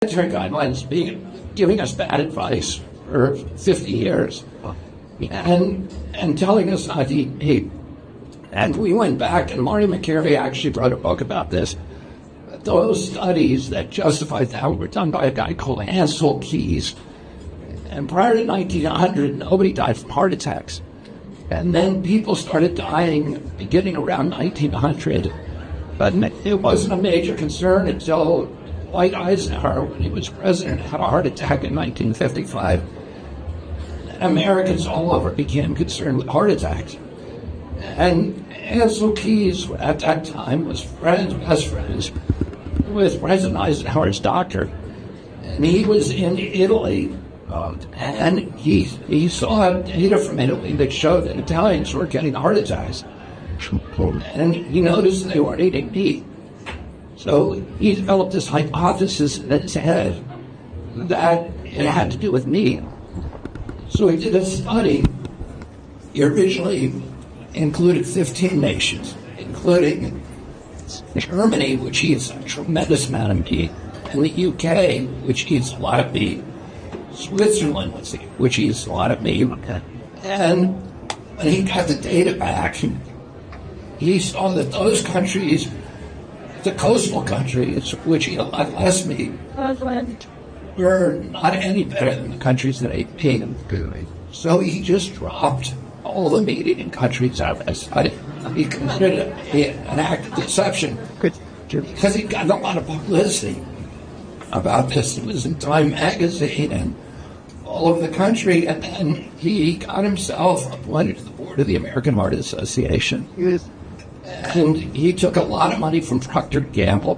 guidelines being giving us bad advice for 50 years and telling us not to eat meat. And we went back, and Marty McCary actually wrote a book about this. Those studies that justified that were done by a guy called Ancel Keys. And prior to 1900, nobody died from heart attacks. And then people started dying beginning around 1900. But it wasn't a major concern until Dwight Eisenhower, when he was president, had a heart attack in 1955. Americans all over became concerned with heart attacks. And Ancel Keys, at that time, was best friends with President Eisenhower's doctor. And he was in Italy, and he saw data from Italy that showed that Italians were getting heart attacks. And he noticed they weren't eating meat. So he developed this hypothesis in his head that it had to do with meat. So he did a study. He originally included 15 nations, including Germany, which eats a tremendous amount of meat, and the UK, which eats a lot of meat, Switzerland, which eats a lot of meat. And when he got the data back, he saw that those countries, the coastal countries, which eat a lot less meat, were not any better than the countries that ate meat. So he just dropped all the meat-eating countries out of that study. He committed an act of deception because he got a lot of publicity about this. It was in Time magazine and all over the country, and then he got himself appointed to the board of the American Heart Association. And he took a lot of money from Procter & Gamble,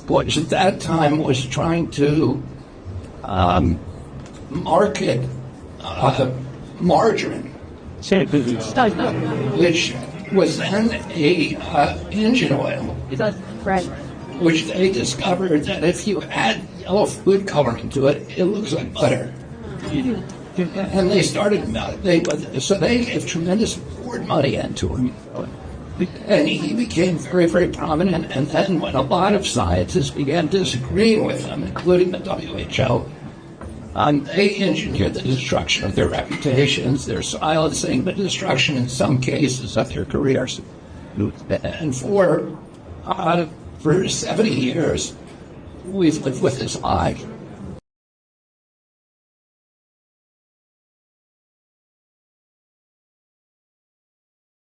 which at that time was trying to market margarine, which was then a engine oil, which they discovered that if you add yellow food coloring to it, it looks like butter. And they started, so they gave tremendous board money into him. And he became very, very prominent. And then when a lot of scientists began disagreeing with him, including the WHO, they engineered the destruction of their reputations, their silencing, the destruction in some cases of their careers. And for 70 years, we've lived with this lie.